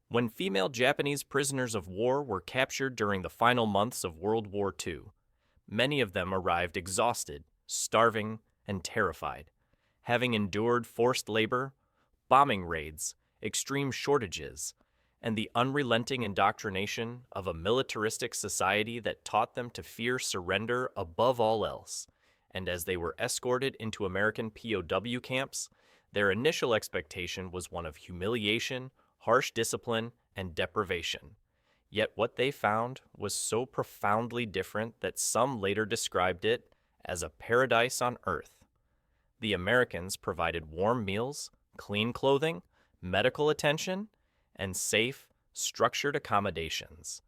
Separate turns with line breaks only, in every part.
When female Japanese prisoners of war were captured during the final months of World War II, many of them arrived exhausted, starving, and terrified, having endured forced labor, bombing raids, extreme shortages, and the unrelenting indoctrination of a militaristic society that taught them to fear surrender above all else. And as they were escorted into American POW camps, their initial expectation was one of humiliation, harsh discipline, and deprivation. Yet what they found was so profoundly different that some later described it as a paradise on earth. The Americans provided warm meals, clean clothing, medical attention, and safe, structured accommodations.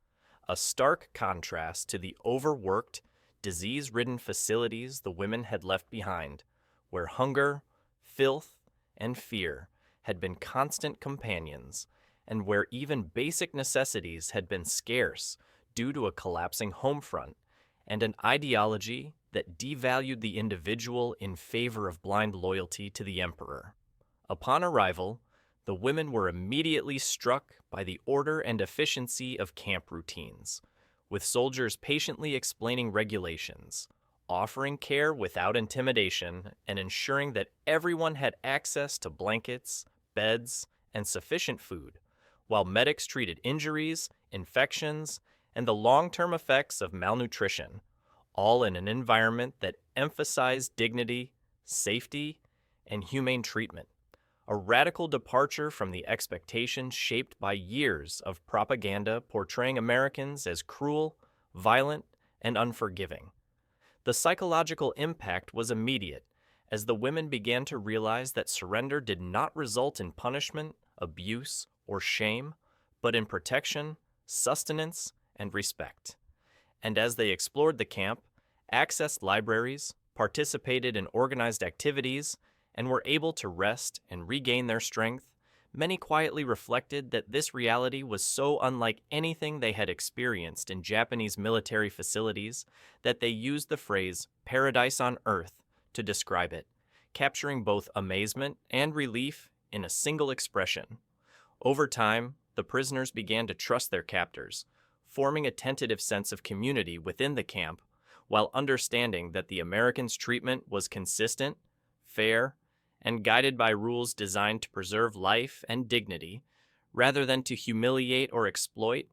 A stark contrast to the overworked, disease-ridden facilities the women had left behind, where hunger, filth, and fear had been constant companions, and where even basic necessities had been scarce due to a collapsing home front and an ideology that devalued the individual in favor of blind loyalty to the emperor. Upon arrival, the women were immediately struck by the order and efficiency of camp routines, with soldiers patiently explaining regulations, offering care without intimidation, and ensuring that everyone had access to blankets, beds, and sufficient food, while medics treated injuries, infections, and the long-term effects of malnutrition, all in an environment that emphasized dignity, safety, and humane treatment. A radical departure from the expectations shaped by years of propaganda portraying Americans as cruel, violent, and unforgiving. The psychological impact was immediate, as the women began to realize that surrender did not result in punishment, abuse, or shame, but in protection, sustenance, and respect. And as they explored the camp, accessed libraries, participated in organized activities, and were able to rest and regain their strength, many quietly reflected that this reality was so unlike anything they had experienced in Japanese military facilities that they used the phrase "paradise on earth" to describe it, capturing both amazement and relief in a single expression. Over time, the prisoners began to trust their captors, forming a tentative sense of community within the camp, while understanding that the Americans' treatment was consistent, fair, and guided by rules designed to preserve life and dignity, rather than to humiliate or exploit.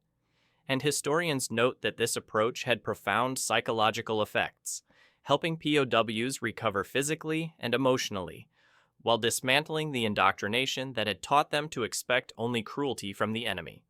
And historians note that this approach had profound psychological effects, helping POWs recover physically and emotionally, while dismantling the indoctrination that had taught them to expect only cruelty from the enemy.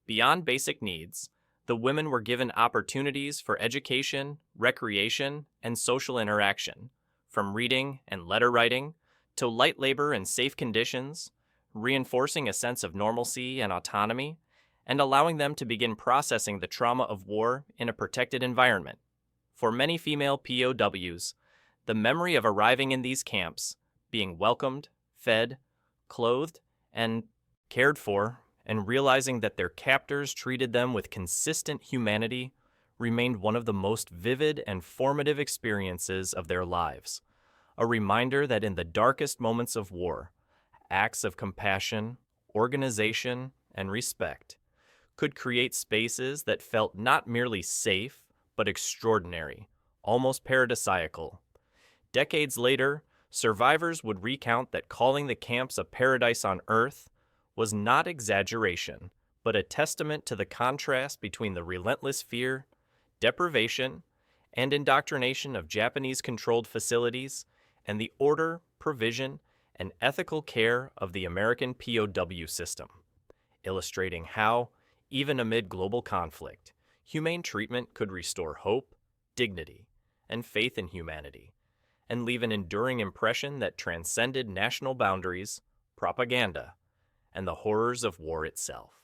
Beyond basic needs, the women were given opportunities for education, recreation, and social interaction, from reading and letter writing to light labor and safe conditions, reinforcing a sense of normalcy and autonomy, and allowing them to begin processing the trauma of war in a protected environment. For many female POWs, the memory of arriving in these camps, being welcomed, fed, clothed, and cared for, and realizing that their captors treated them with consistent humanity, remained one of the most vivid and formative experiences of their lives. A reminder that in the darkest moments of war, acts of compassion, organization, and respect could create spaces that felt not merely safe, but extraordinary, almost paradisiacal. Decades later, survivors would recount that calling the camps a paradise on earth was not exaggeration, but a testament to the contrast between the relentless fear, deprivation, and indoctrination of Japanese-controlled facilities and the order, provision, and ethical care of the American POW system, illustrating how, even amid global conflict, humane treatment could restore hope, dignity, and faith in humanity, and leave an enduring impression that transcended national boundaries, propaganda, and the horrors of war itself.